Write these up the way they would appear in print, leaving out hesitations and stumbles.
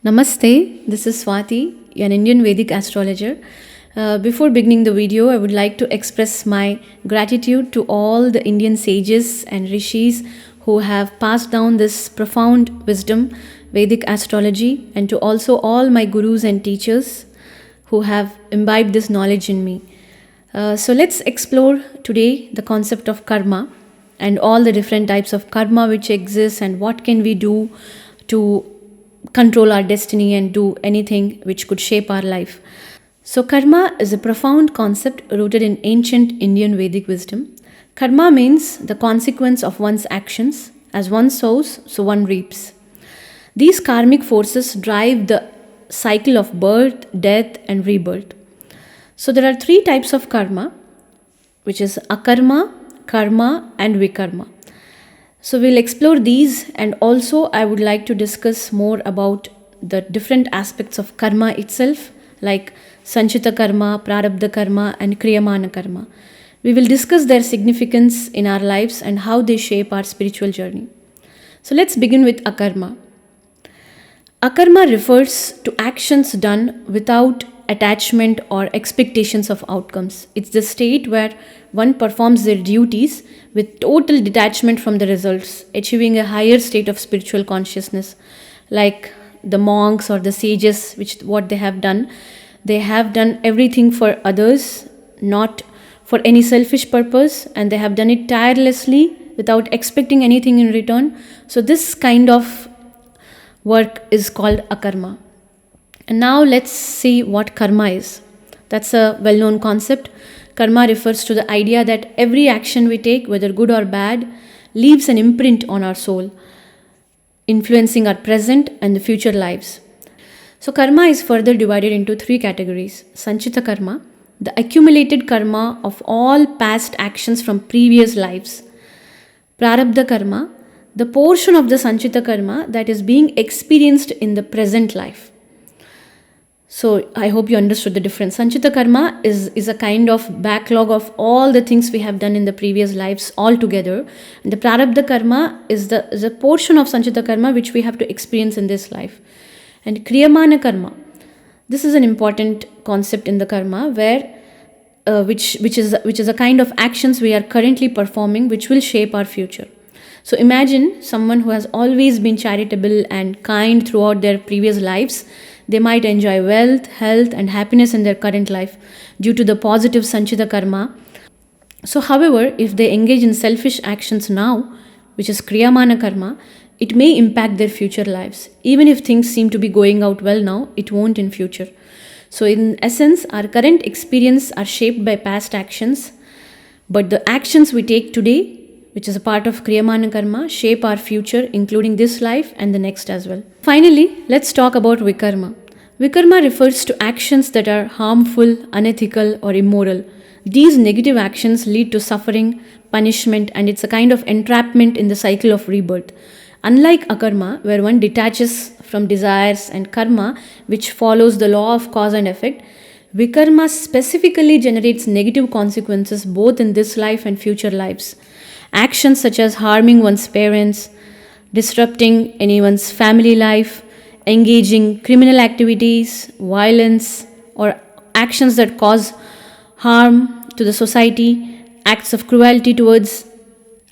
Namaste, this is Swati, an Indian Vedic astrologer. Before beginning the video, I would like to express my gratitude to all the Indian sages and rishis who have passed down this profound wisdom, Vedic astrology, and to also all my gurus and teachers who have imbibed this knowledge in me. So let's explore today the concept of karma and all the different types of karma which exist and what can we do to control our destiny and do anything which could shape our life. So, karma is a profound concept rooted in ancient Indian Vedic wisdom. Karma means the consequence of one's actions. As one sows, so one reaps. These karmic forces drive the cycle of birth, death, and rebirth. So, there are three types of karma, which is Akarma, Karma, and Vikarma. So we'll explore these, and also I would like to discuss more about the different aspects of karma itself, like Sanchita Karma, Prarabdha Karma, and Kriyaman Karma. We will discuss their significance in our lives and how they shape our spiritual journey. So let's begin with Akarma. Akarma refers to actions done without attachment or expectations of outcomes. It's the state where one performs their duties with total detachment from the results, achieving a higher state of spiritual consciousness. Like the monks or the sages, which what they have done everything for others, not for any selfish purpose, and they have done it tirelessly without expecting anything in return. So this kind of work is called akarma. And now let's see what karma is. That's a well-known concept. Karma refers to the idea that every action we take, whether good or bad, leaves an imprint on our soul, influencing our present and the future lives. So karma is further divided into three categories. Sanchita karma, the accumulated karma of all past actions from previous lives. Prarabdha karma, the portion of the Sanchita karma that is being experienced in the present life. So I hope you understood the difference. Sanchita karma is a kind of backlog of all the things we have done in the previous lives all together. And the Prarabdha karma is a portion of Sanchita karma which we have to experience in this life. And Kriyaman Karma, this is an important concept in the karma where which is a kind of actions we are currently performing which will shape our future. So imagine someone who has always been charitable and kind throughout their previous lives. They might enjoy wealth, health, and happiness in their current life due to the positive Sanchita karma. So, however, if they engage in selfish actions now, which is Kriyamana karma, it may impact their future lives. Even if things seem to be going out well now, it won't in future. So, in essence, our current experience are shaped by past actions, but the actions we take today, which is a part of Kriyamana Karma, shape our future, including this life and the next as well. Finally, let's talk about Vikarma. Vikarma refers to actions that are harmful, unethical, or immoral. These negative actions lead to suffering, punishment, and it's a kind of entrapment in the cycle of rebirth. Unlike Akarma, where one detaches from desires, and karma, which follows the law of cause and effect, Vikarma specifically generates negative consequences both in this life and future lives. Actions such as harming one's parents, disrupting anyone's family life, engaging criminal activities, violence, or actions that cause harm to the society, acts of cruelty towards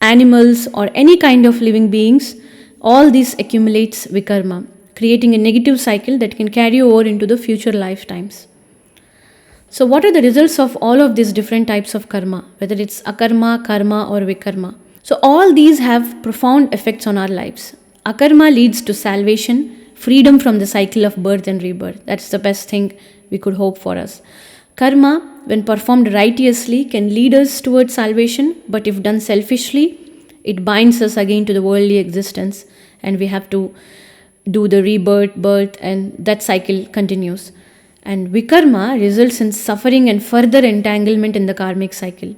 animals or any kind of living beings, all this accumulates vikarma, creating a negative cycle that can carry over into the future lifetimes. So what are the results of all of these different types of karma, whether it's akarma, karma, or vikarma? So all these have profound effects on our lives. Akarma leads to salvation, freedom from the cycle of birth and rebirth. That's the best thing we could hope for us. Karma, when performed righteously, can lead us towards salvation, but if done selfishly, it binds us again to the worldly existence, and we have to do the rebirth, birth, and that cycle continues. And vikarma results in suffering and further entanglement in the karmic cycle.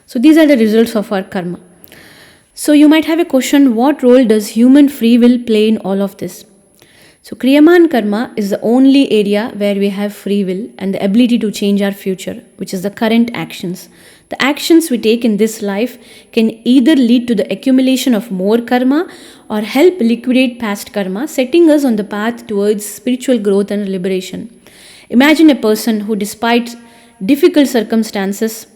So these are the results of our karma. So you might have a question, what role does human free will play in all of this? So Kriyaman Karma is the only area where we have free will and the ability to change our future, which is the current actions. The actions we take in this life can either lead to the accumulation of more karma or help liquidate past karma, setting us on the path towards spiritual growth and liberation. Imagine a person who, despite difficult circumstances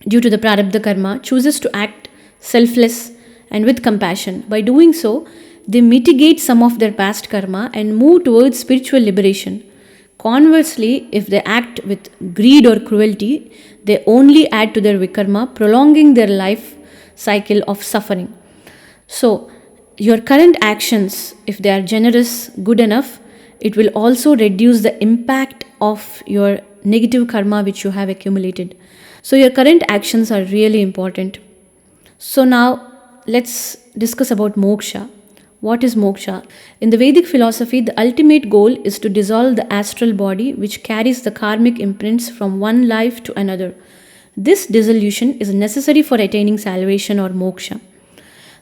due to the Prarabdha karma, chooses to act selfless and with compassion. By doing so, they mitigate some of their past karma and move towards spiritual liberation. Conversely, if they act with greed or cruelty, they only add to their Vikarma, prolonging their life cycle of suffering. So, your current actions, if they are generous, good enough, it will also reduce the impact of your negative karma which you have accumulated. So, your current actions are really important. So, now let's discuss about moksha. What is moksha? In the Vedic philosophy, the ultimate goal is to dissolve the astral body which carries the karmic imprints from one life to another. This dissolution is necessary for attaining salvation or moksha.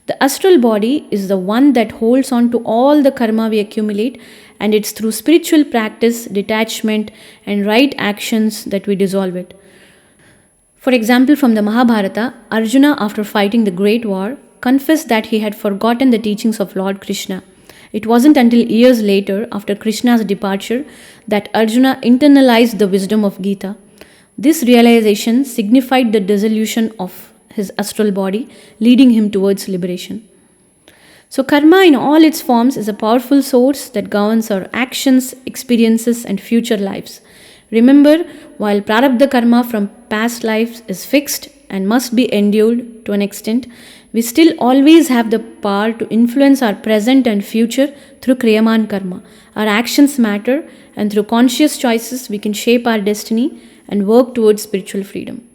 The astral body is the one that holds on to all the karma we accumulate, and it's through spiritual practice, detachment, and right actions that we dissolve it. For example, from the Mahabharata, Arjuna, after fighting the Great War, confessed that he had forgotten the teachings of Lord Krishna. It wasn't until years later, after Krishna's departure, that Arjuna internalized the wisdom of Gita. This realization signified the dissolution of his astral body, leading him towards liberation. So, karma in all its forms is a powerful source that governs our actions, experiences, and future lives. Remember, while Prarabdha karma from past lives is fixed and must be endured to an extent, we still always have the power to influence our present and future through Kriyaman Karma. Our actions matter, and through conscious choices, we can shape our destiny and work towards spiritual freedom.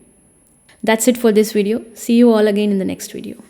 That's it for this video. See you all again in the next video.